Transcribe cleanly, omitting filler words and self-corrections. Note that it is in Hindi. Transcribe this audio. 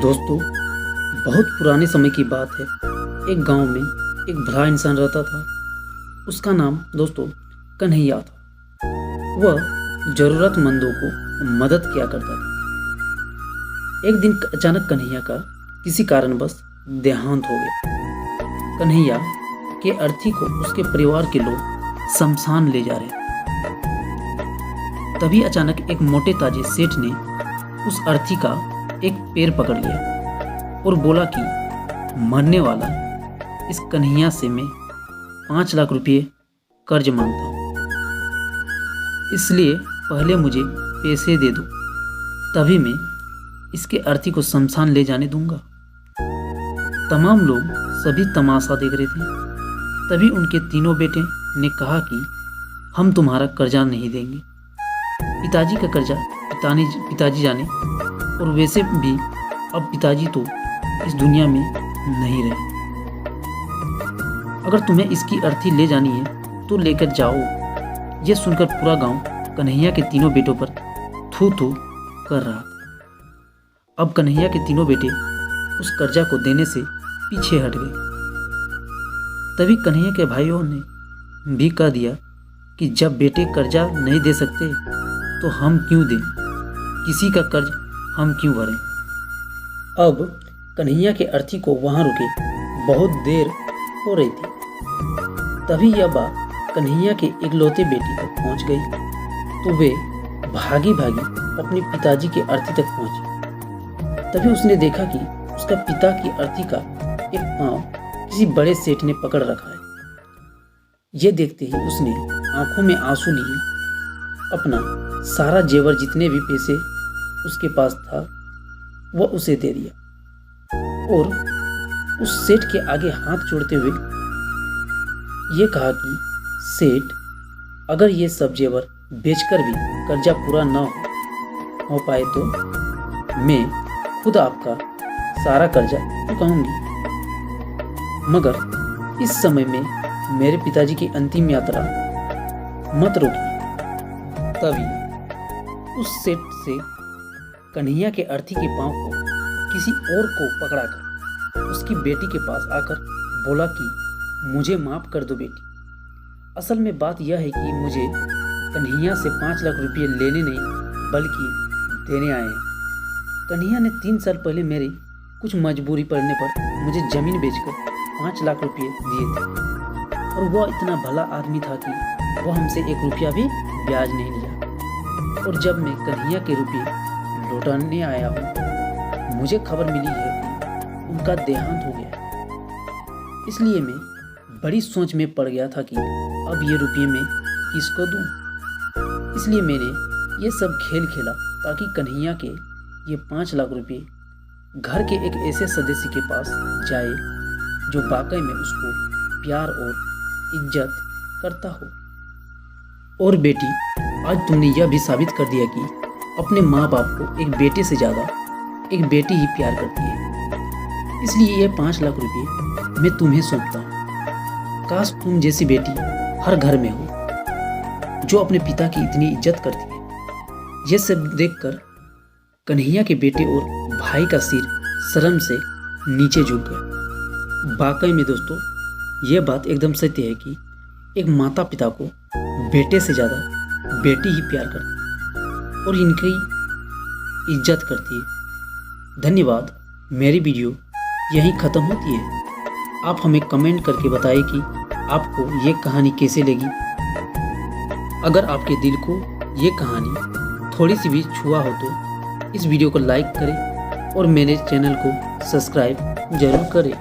दोस्तों, बहुत पुराने समय की बात है। एक गांव में एक भला इंसान रहता था। उसका नाम दोस्तों कन्हैया था। वह जरूरतमंदों को मदद किया करता था। एक दिन अचानक कन्हैया का किसी कारणवश देहांत हो गया। कन्हैया के अर्थी को उसके परिवार के लोग शमशान ले जा रहे थे। तभी अचानक एक मोटे ताजे सेठ ने उस अर्थी का एक पैर पकड़ लिया और बोला कि मरने वाला इस कन्हैया से मैं 5 लाख रुपये कर्ज मांगता हूँ, इसलिए पहले मुझे पैसे दे दो, तभी मैं इसके अर्थी को शमशान ले जाने दूंगा। तमाम लोग सभी तमाशा देख रहे थे। तभी उनके तीनों बेटे ने कहा कि हम तुम्हारा कर्जा नहीं देंगे। पिताजी का कर्जा पिताजी जाने, और वैसे भी अब पिताजी तो इस दुनिया में नहीं रहे। अगर तुम्हें इसकी अर्थी ले जानी है तो लेकर जाओ। यह सुनकर पूरा गांव कन्हैया के तीनों बेटों पर थू थू कर रहा था। अब कन्हैया के तीनों बेटे उस कर्जा को देने से पीछे हट गए। तभी कन्हैया के भाइयों ने भी कह दिया कि जब बेटे कर्जा नहीं दे सकते तो हम क्यों दें, किसी का कर्ज हम क्यों भरें। अब कन्हैया के अर्थी को वहां रुके बहुत देर हो रही थी। तभी यह बात कन्हैया के इकलौते बेटी तक पहुंच गई तो वे भागी भागी अपने पिताजी के अर्थी तक पहुंची। तभी उसने देखा कि उसका पिता की अर्थी का एक पांव किसी बड़े सेठ ने पकड़ रखा है। यह देखते ही उसने आंखों में आंसू लिए अपना सारा जेवर, जितने भी पैसे उसके पास था, वह उसे दे दिया और उस सेठ के आगे हाथ जोड़ते हुए ये कहा कि सेठ, अगर ये सब जेवर बेचकर भी कर्जा पूरा न हो पाए तो मैं खुद आपका सारा कर्जा चुकाऊंगी। मगर इस समय में मेरे पिताजी की अंतिम यात्रा मत रोकिए। तभी उस सेठ से कन्हैया के अर्थी के पांव को किसी और को पकड़ाकर उसकी बेटी के पास आकर बोला कि मुझे माफ कर दो बेटी। असल में बात यह है कि मुझे कन्हैया से 5 लाख रुपये लेने नहीं बल्कि देने आए हैं। कन्हैया ने 3 साल पहले मेरी कुछ मजबूरी पड़ने पर मुझे जमीन बेचकर 5 लाख रुपये दिए थे और वह इतना भला आदमी था कि वह हमसे 1 रुपया भी ब्याज नहीं लिया। और जब मैं कन्हैया के रुपये लौटाने आया हूँ, मुझे खबर मिली है कि उनका देहांत हो गया। इसलिए मैं बड़ी सोच में पड़ गया था कि अब ये रुपये मैं किसको दूँ। इसलिए मैंने ये सब खेल खेला ताकि कन्हैया के ये 5 लाख रुपये घर के एक ऐसे सदस्य के पास जाए जो वाकई में उसको प्यार और इज्जत करता हो। और बेटी, आज तुमने यह भी साबित कर दिया कि अपने माँ बाप को एक बेटे से ज़्यादा एक बेटी ही प्यार करती है। इसलिए यह 5 लाख रुपये मैं तुम्हें सौंपता हूँ। काश तुम जैसी बेटी हर घर में हो जो अपने पिता की इतनी इज्जत करती है। यह सब देखकर कन्हैया के बेटे और भाई का सिर शर्म से नीचे झुक गया। वाकई में दोस्तों, यह बात एकदम सत्य है कि एक माता पिता को बेटे से ज़्यादा बेटी ही प्यार करती है और इनकी इज्जत करती है। धन्यवाद। मेरी वीडियो यहीं ख़त्म होती है। आप हमें कमेंट करके बताइए कि आपको ये कहानी कैसे लगी। अगर आपके दिल को ये कहानी थोड़ी सी भी छुआ हो तो इस वीडियो को लाइक करें और मेरे चैनल को सब्सक्राइब जरूर करें।